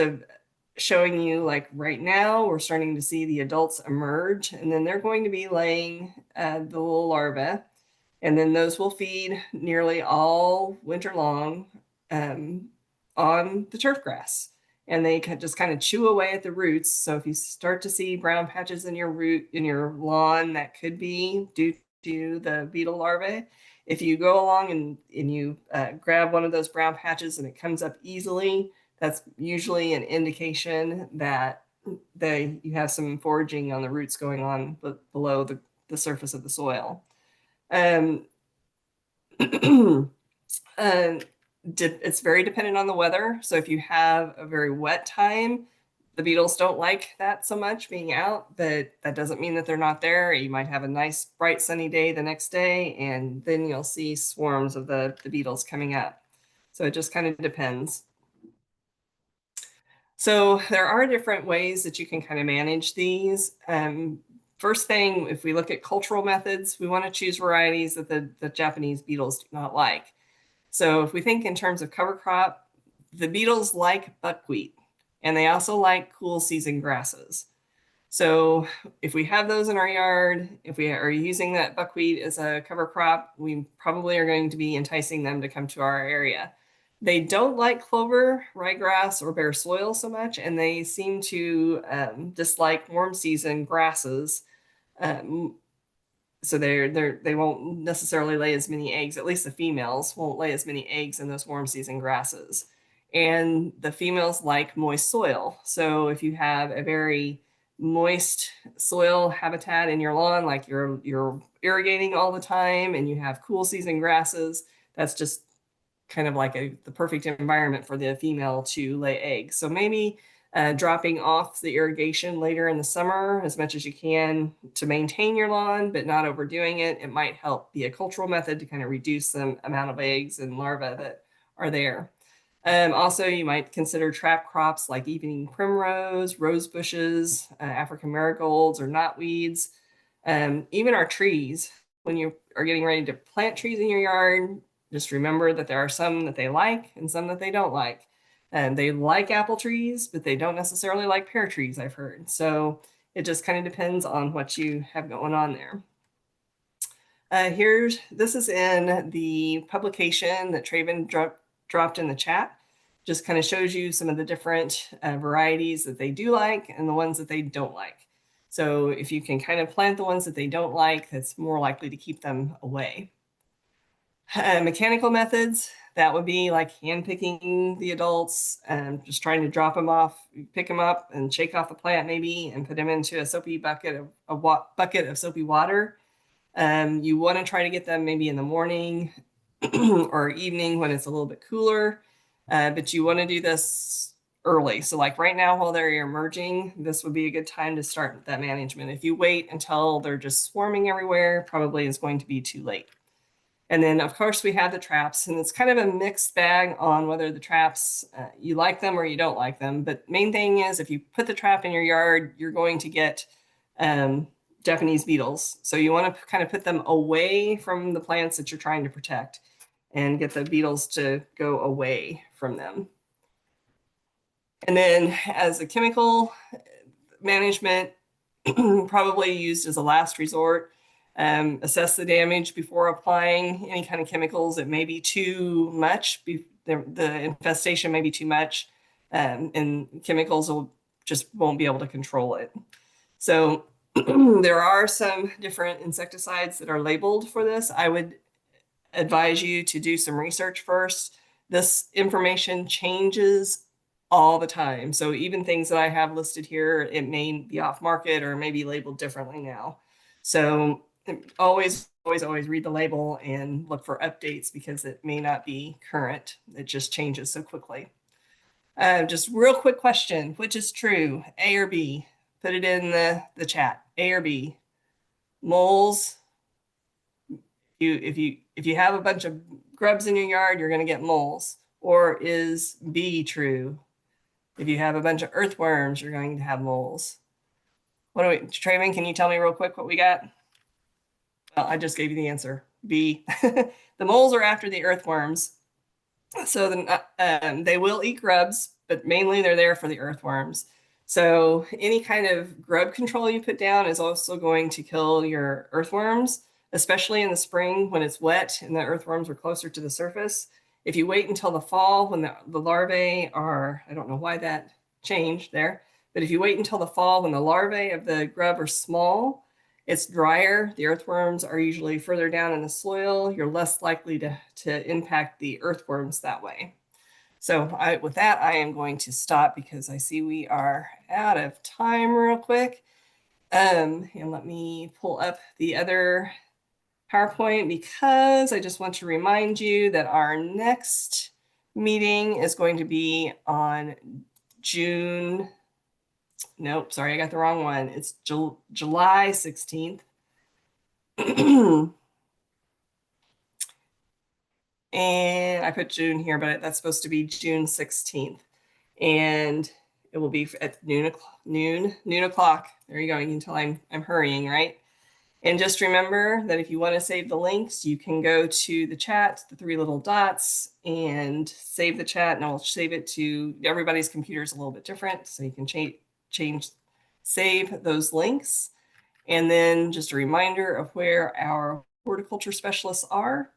showing you, like right now, we're starting to see the adults emerge, and then they're going to be laying the little larvae. And then those will feed nearly all winter long on the turf grass. And they can just kind of chew away at the roots. So if you start to see brown patches in your lawn, that could be due to the beetle larvae. If you go along and you grab one of those brown patches and it comes up easily, that's usually an indication that you have some foraging on the roots going on below the surface of the soil. It's very dependent on the weather. So if you have a very wet time, the beetles don't like that so much being out, but that doesn't mean that they're not there. You might have a nice bright sunny day the next day, and then you'll see swarms of the beetles coming up. So it just kind of depends. So there are different ways that you can kind of manage these. First thing, if we look at cultural methods, we want to choose varieties that the Japanese beetles do not like. So if we think in terms of cover crop, the beetles like buckwheat, and they also like cool season grasses. So if we have those in our yard, if we are using that buckwheat as a cover crop, we probably are going to be enticing them to come to our area. They don't like clover, ryegrass, or bare soil so much, and they seem to dislike warm season grasses. So they won't necessarily lay as many eggs. At least the females won't lay as many eggs in those warm season grasses. And the females like moist soil. So if you have a very moist soil habitat in your lawn, like you're irrigating all the time, and you have cool season grasses, that's just kind of like the perfect environment for the female to lay eggs. So maybe dropping off the irrigation later in the summer as much as you can to maintain your lawn, but not overdoing it. It might help be a cultural method to kind of reduce the amount of eggs and larvae that are there. Also, you might consider trap crops like evening primrose, rose bushes, African marigolds, or knotweeds. Even our trees, when you are getting ready to plant trees in your yard, just remember that there are some that they like and some that they don't like. And they like apple trees, but they don't necessarily like pear trees, I've heard. So it just kind of depends on what you have going on there. This is in the publication that Traven dropped in the chat. just kind of shows you some of the different varieties that they do like and the ones that they don't like. So if you can kind of plant the ones that they don't like, that's more likely to keep them away. Mechanical methods, that would be like hand picking the adults and just trying to drop them off, pick them up and shake off the plant maybe and put them into a soapy bucket of soapy water. You want to try to get them maybe in the morning or evening when it's a little bit cooler, but you want to do this early. So like right now while they're emerging, this would be a good time to start that management. If you wait until they're just swarming everywhere, probably is going to be too late. And then of course we have the traps, and it's kind of a mixed bag on whether the traps, you like them or you don't like them. But main thing is if you put the trap in your yard, you're going to get Japanese beetles. So you want to kind of put them away from the plants that you're trying to protect and get the beetles to go away from them. And then as a chemical management, probably used as a last resort, assess the damage before applying any kind of chemicals. It may be too much, the infestation may be too much, and chemicals won't be able to control it. So there are some different insecticides that are labeled for this. I would advise you to do some research first. This information changes all the time. So even things that I have listed here, it may be off market or may be labeled differently now. So always read the label and look for updates because it may not be current. It just changes so quickly. Just real quick question, which is true, A or B? Put it in the chat, A or B. Moles, if you have a bunch of grubs in your yard, you're going to get moles. Or is B true? If you have a bunch of earthworms, you're going to have moles. Traven, can you tell me real quick what we got? Well, I just gave you the answer, B. The moles are after the earthworms. So they will eat grubs, but mainly they're there for the earthworms. So any kind of grub control you put down is also going to kill your earthworms, especially in the spring when it's wet and the earthworms are closer to the surface. If you wait until the fall when the larvae are, I don't know why that changed there, but if you wait until the fall when the larvae of the grub are small, it's drier, the earthworms are usually further down in the soil, you're less likely to impact the earthworms that way. So with that, I am going to stop because I see we are out of time real quick. And let me pull up the other PowerPoint because I just want to remind you that our next meeting is going to be on June. Nope, sorry, I got the wrong one. It's July 16th. And I put June here, but that's supposed to be June 16th. And it will be at noon o'clock. There you go. You can tell I'm hurrying, right? And just remember that if you want to save the links, you can go to the chat, the three little dots, and save the chat, and I'll save it to everybody's computer is a little bit different. So you can save those links. And then just a reminder of where our horticulture specialists are.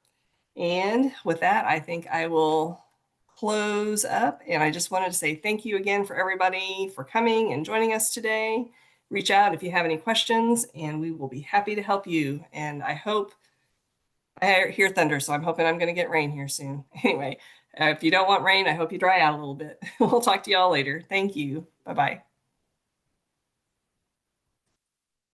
And with that, I think I will close up. And I just wanted to say thank you again for everybody for coming and joining us today. Reach out if you have any questions, and we will be happy to help you. And I hear thunder, so I'm hoping I'm going to get rain here soon. Anyway, if you don't want rain, I hope you dry out a little bit. We'll talk to y'all later. Thank you. Bye-bye.